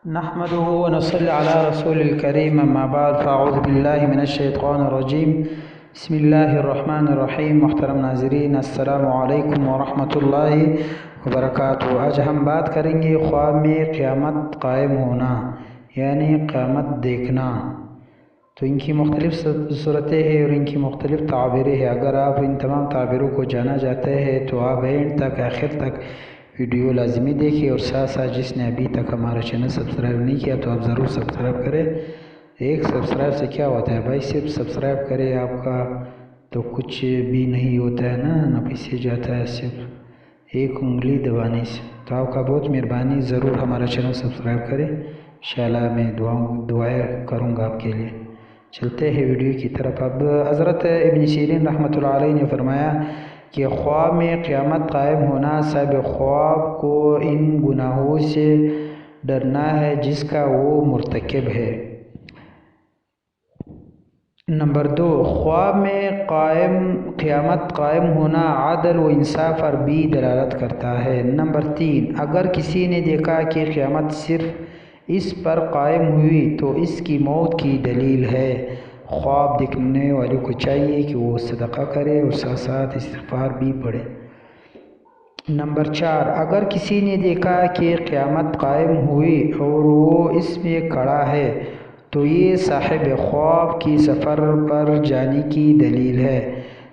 نحمده ونصلي على رسول الكريم اما بعد فاعوذ باللہ من الشیطان الرجیم بسم اللہ الرحمن الرحیم۔ محترم ناظرین السلام علیکم ورحمۃ اللہ وبرکاتہ۔ آج ہم بات کریں گے خواب میں قیامت قائم ہونا یعنی قیامت دیکھنا۔ تو ان کی مختلف صورتیں ہیں اور ان کی مختلف تعبیریں ہیں۔ اگر آپ ان تمام تعبیروں کو جانا چاہتے ہیں تو آپ اینڈ تک آخر تک ویڈیو لازمی دیکھیں، اور ساتھ ساتھ جس نے ابھی تک ہمارا چینل سبسکرائب نہیں کیا تو آپ ضرور سبسکرائب کریں۔ ایک سبسکرائب سے کیا ہوتا ہے بھائی، صرف سبسکرائب کرے آپ کا تو کچھ بھی نہیں ہوتا ہے نہ پیچھے جاتا ہے، صرف ایک انگلی دبانے سے۔ تو آپ کا بہت مہربانی، ضرور ہمارا چینل سبسکرائب کریں، انشاءاللہ میں دعائیں کروں گا آپ کے لیے۔ چلتے ہیں ویڈیو کی طرف۔ اب حضرت ابن سیرین رحمۃ اللہ علیہ نے فرمایا کہ خواب میں قیامت قائم ہونا، صاحب خواب کو ان گناہوں سے ڈرنا ہے جس کا وہ مرتکب ہے۔ نمبر 2، خواب میں قیامت قائم ہونا عدل و انصاف پر بھی دلالت کرتا ہے۔ نمبر 3، اگر کسی نے دیکھا کہ قیامت صرف اس پر قائم ہوئی تو اس کی موت کی دلیل ہے۔ خواب دیکھنے والے کو چاہیے کہ وہ صدقہ کرے اور ساتھ ساتھ استغفار بھی پڑھے۔ نمبر 4، اگر کسی نے دیکھا کہ قیامت قائم ہوئی اور وہ اس میں کھڑا ہے تو یہ صاحب خواب کی سفر پر جانے کی دلیل ہے۔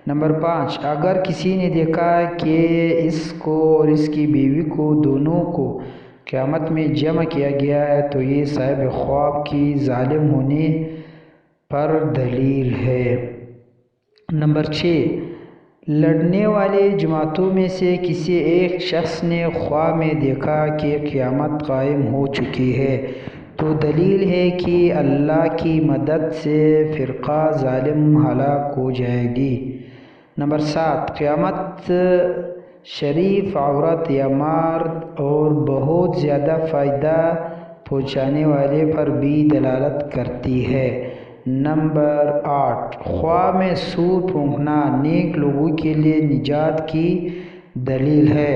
نمبر 5، اگر کسی نے دیکھا کہ اس کو اور اس کی بیوی کو دونوں کو قیامت میں جمع کیا گیا ہے تو یہ صاحب خواب کی ظالم ہونے پر دلیل ہے۔ نمبر 6، لڑنے والے جماعتوں میں سے کسی ایک شخص نے خواب میں دیکھا کہ قیامت قائم ہو چکی ہے تو دلیل ہے کہ اللہ کی مدد سے فرقہ ظالم ہلاک ہو جائے گی۔ نمبر 7، قیامت شریف عورت یا مرد اور بہت زیادہ فائدہ پہنچانے والے پر بھی دلالت کرتی ہے۔ نمبر 8، خواب میں سور پھونکنا نیک لوگوں کے لیے نجات کی دلیل ہے۔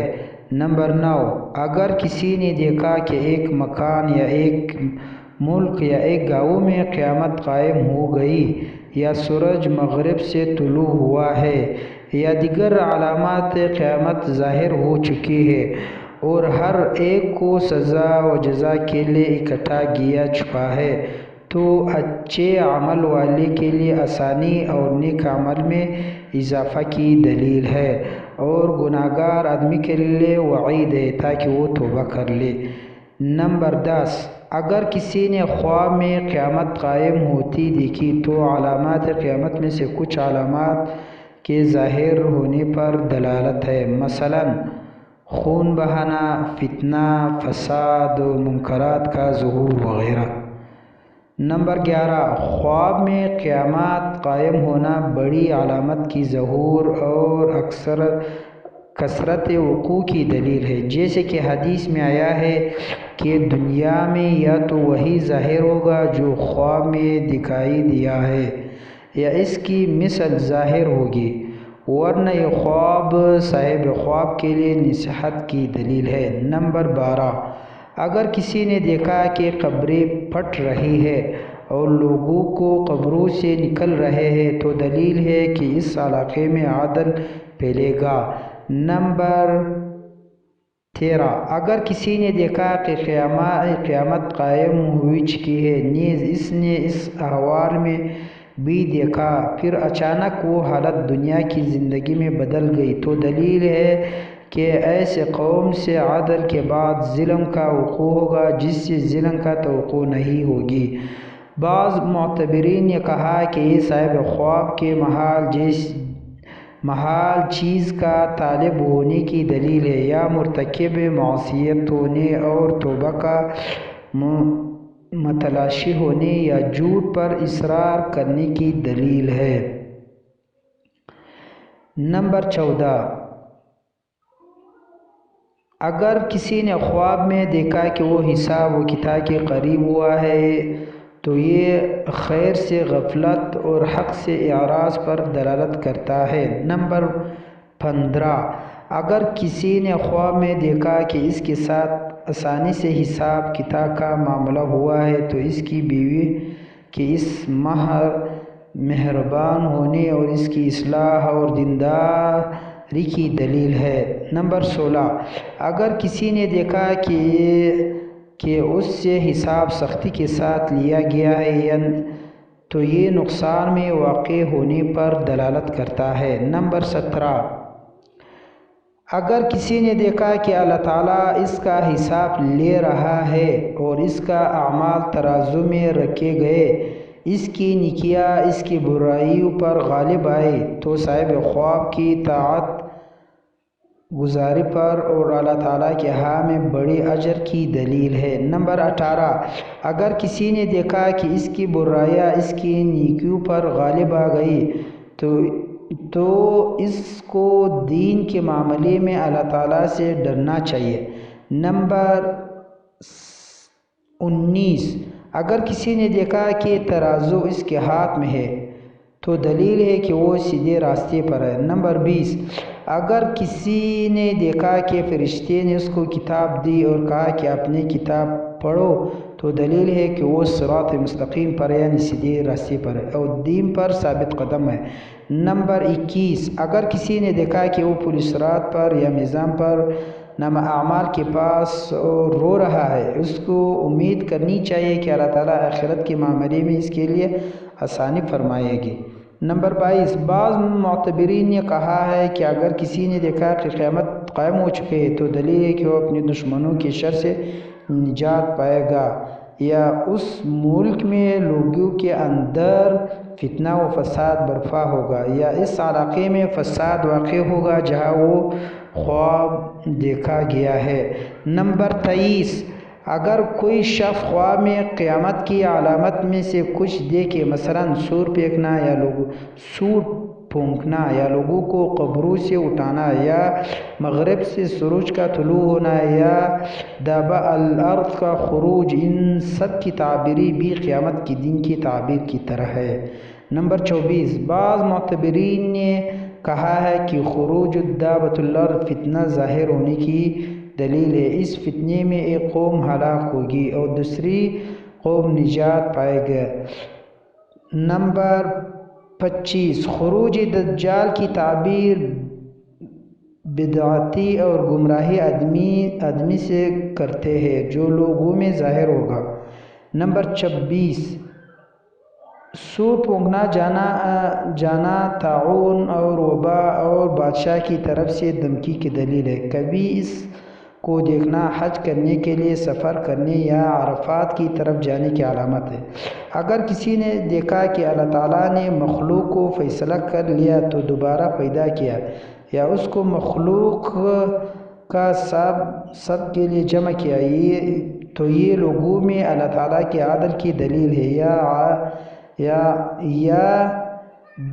نمبر 9، اگر کسی نے دیکھا کہ ایک مکان یا ایک ملک یا ایک گاؤں میں قیامت قائم ہو گئی، یا سورج مغرب سے طلوع ہوا ہے، یا دیگر علامات قیامت ظاہر ہو چکی ہے، اور ہر ایک کو سزا و جزا کے لیے اکٹھا کیا چکا ہے، تو اچھے عمل والے کے لیے آسانی اور نیک عمل میں اضافہ کی دلیل ہے، اور گناہگار آدمی کے لیے وعید ہے تاکہ وہ توبہ کر لے۔ نمبر 10، اگر کسی نے خواب میں قیامت قائم ہوتی دیکھی تو علامات قیامت میں سے کچھ علامات کے ظاہر ہونے پر دلالت ہے، مثلا خون بہانا، فتنہ، فساد اور منکرات کا ظہور وغیرہ۔ نمبر 11، خواب میں قیامت قائم ہونا بڑی علامت کی ظہور اور کثرت وقوع کی دلیل ہے، جیسے کہ حدیث میں آیا ہے کہ دنیا میں یا تو وہی ظاہر ہوگا جو خواب میں دکھائی دیا ہے، یا اس کی مثل ظاہر ہوگی، ورنہ یہ خواب صاحب خواب کے لیے نصیحت کی دلیل ہے۔ نمبر 12، اگر کسی نے دیکھا کہ قبریں پھٹ رہی ہے اور لوگوں کو قبروں سے نکل رہے ہیں تو دلیل ہے کہ اس علاقے میں عدل پھیلے گا۔ نمبر 13، اگر کسی نے دیکھا کہ قیامت قائم ہو چکی ہے، نیز اس نے اس احوال میں بھی دیکھا، پھر اچانک وہ حالت دنیا کی زندگی میں بدل گئی، تو دلیل ہے کہ ایسے قوم سے عدل کے بعد ظلم کا وقوع ہوگا جس سے ظلم کا توقع نہیں ہوگی۔ بعض معتبرین نے کہا کہ یہ صاحب خواب کے محال چیز کا طالب ہونے کی دلیل ہے، یا مرتکب معصیت ہونے اور توبہ کا متلاشی ہونے یا جھوٹ پر اصرار کرنے کی دلیل ہے۔ نمبر 14، اگر کسی نے خواب میں دیکھا کہ وہ حساب و کتاب کے قریب ہوا ہے تو یہ خیر سے غفلت اور حق سے اعراض پر دلالت کرتا ہے۔ نمبر 15، اگر کسی نے خواب میں دیکھا کہ اس کے ساتھ آسانی سے حساب کتاب کا معاملہ ہوا ہے تو اس کی بیوی کی اس مہربان ہونے اور اس کی اصلاح اور دینداری کی دلیل ہے۔ نمبر 16، اگر کسی نے دیکھا کہ اس سے حساب سختی کے ساتھ لیا گیا ہے تو یہ نقصان میں واقع ہونے پر دلالت کرتا ہے۔ نمبر 17، اگر کسی نے دیکھا کہ اللہ تعالیٰ اس کا حساب لے رہا ہے اور اس کا اعمال ترازو میں رکھے گئے، اس کی نیکیاں اس کی برائیوں پر غالب آئی تو صاحب خواب کی طاعت گزاری پر اور اللہ تعالیٰ کے ہاں میں بڑے اجر کی دلیل ہے۔ نمبر 18، اگر کسی نے دیکھا کہ اس کی برائیاں اس کی نیکیوں پر غالب آ گئی تو اس کو دین کے معاملے میں اللہ تعالیٰ سے ڈرنا چاہیے۔ نمبر 19، اگر کسی نے دیکھا کہ ترازو اس کے ہاتھ میں ہے تو دلیل ہے کہ وہ سیدھے راستے پر ہے۔ نمبر 20، اگر کسی نے دیکھا کہ فرشتے نے اس کو کتاب دی اور کہا کہ اپنی کتاب پڑھو تو دلیل ہے کہ وہ صراط مستقیم پر یعنی سیدھے راستے پر ہے اور دین پر ثابت قدم ہے۔ نمبر 21، اگر کسی نے دیکھا کہ وہ پولیس رات پر یا میزان پر نامہ اعمال کے پاس رو رہا ہے، اس کو امید کرنی چاہیے کہ اللہ تعالیٰ آخرت کے معاملے میں اس کے لیے آسانی فرمائے گی۔ نمبر 22، بعض معتبرین نے کہا ہے کہ اگر کسی نے دیکھا کہ قیامت قائم ہو چکے ہے تو دلیل ہے کہ وہ اپنے دشمنوں کے شر سے نجات پائے گا، یا اس ملک میں لوگوں کے اندر فتنہ و فساد برپا ہوگا، یا اس علاقے میں فساد واقع ہوگا جہاں وہ خواب دیکھا گیا ہے۔ نمبر 23، اگر کوئی شخص خواب میں قیامت کی علامت میں سے کچھ دیکھے، مثلاً سور پھونکنا یا لوگوں کو قبروں سے اٹھانا یا مغرب سے سورج کا طلوع ہونا یا دابہ الارض کا خروج، ان سب کی تعبیر بھی قیامت کے دن کی تعبیر کی طرح ہے۔ نمبر 24، بعض معتبرین نے کہا ہے کہ خروج دابۃ الارض فتنہ ظاہر ہونے کی دلیل ہے، اس فتنے میں ایک قوم ہلاک ہوگی اور دوسری قوم نجات پائے گی۔ نمبر 25، خروج دجال کی تعبیر بدعتی اور گمراہی آدمی سے کرتے ہیں جو لوگوں میں ظاہر ہوگا۔ نمبر 26، سور پھونکنا جانا طاعون اور وبا اور بادشاہ کی طرف سے دھمکی کی دلیل ہے۔ کبھی اس کو دیکھنا حج کرنے کے لیے سفر کرنے یا عرفات کی طرف جانے کی علامت ہے۔ اگر کسی نے دیکھا کہ اللہ تعالیٰ نے مخلوق کو فیصلہ کر لیا تو دوبارہ پیدا کیا، یا اس کو مخلوق کا سب کے لیے جمع کیا تو یہ لوگوں میں اللہ تعالیٰ کے عدل کی دلیل ہے، یا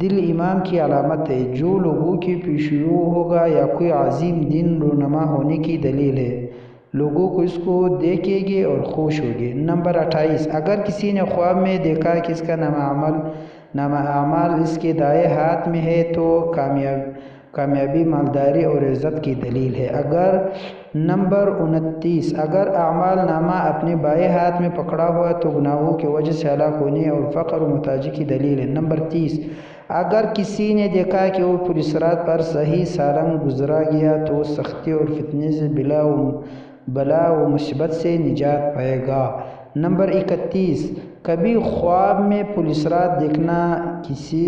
دل امام کی علامت ہے جو لوگوں کے پیشرو ہوگا، یا کوئی عظیم دین رونما ہونے کی دلیل ہے، لوگوں کو اس کو دیکھیں گے اور خوش ہوگے۔ نمبر 28، اگر کسی نے خواب میں دیکھا کہ اس کا نامہ اعمال اس کے دائیں ہاتھ میں ہے تو کامیابی، مالداری اور عزت کی دلیل ہے۔ نمبر 29، اگر اعمال نامہ اپنے بائیں ہاتھ میں پکڑا ہوا تو گناہوں کی وجہ سے ہلاک ہونے اور فقر و محتاجی کی دلیل ہے۔ نمبر 30، اگر کسی نے دیکھا کہ وہ پولیس رات پر صحیح سالم گزرا گیا تو وہ سختی اور فتنے سے بلا و مصیبت سے نجات پائے گا۔ نمبر 31، کبھی خواب میں پولیس رات دیکھنا کسی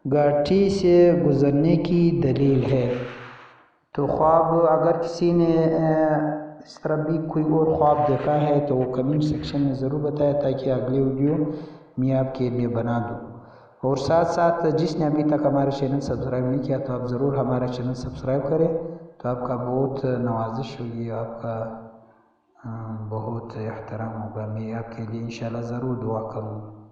گھاٹی سے گزرنے کی دلیل ہے۔ تو خواب اگر کسی نے اس طرح بھی کوئی اور خواب دیکھا ہے تو وہ کمنٹ سیکشن میں ضرور بتائے تاکہ اگلی ویڈیو میں آپ کے لیے بنا دوں۔ اور ساتھ ساتھ جس نے ابھی تک ہمارا چینل سبسکرائب نہیں کیا تو آپ ضرور ہمارا چینل سبسکرائب کریں، تو آپ کا بہت نوازش ہوگی، آپ کا بہت احترام ہوگا، میں آپ کے لیے انشاءاللہ ضرور دعا کروں گا۔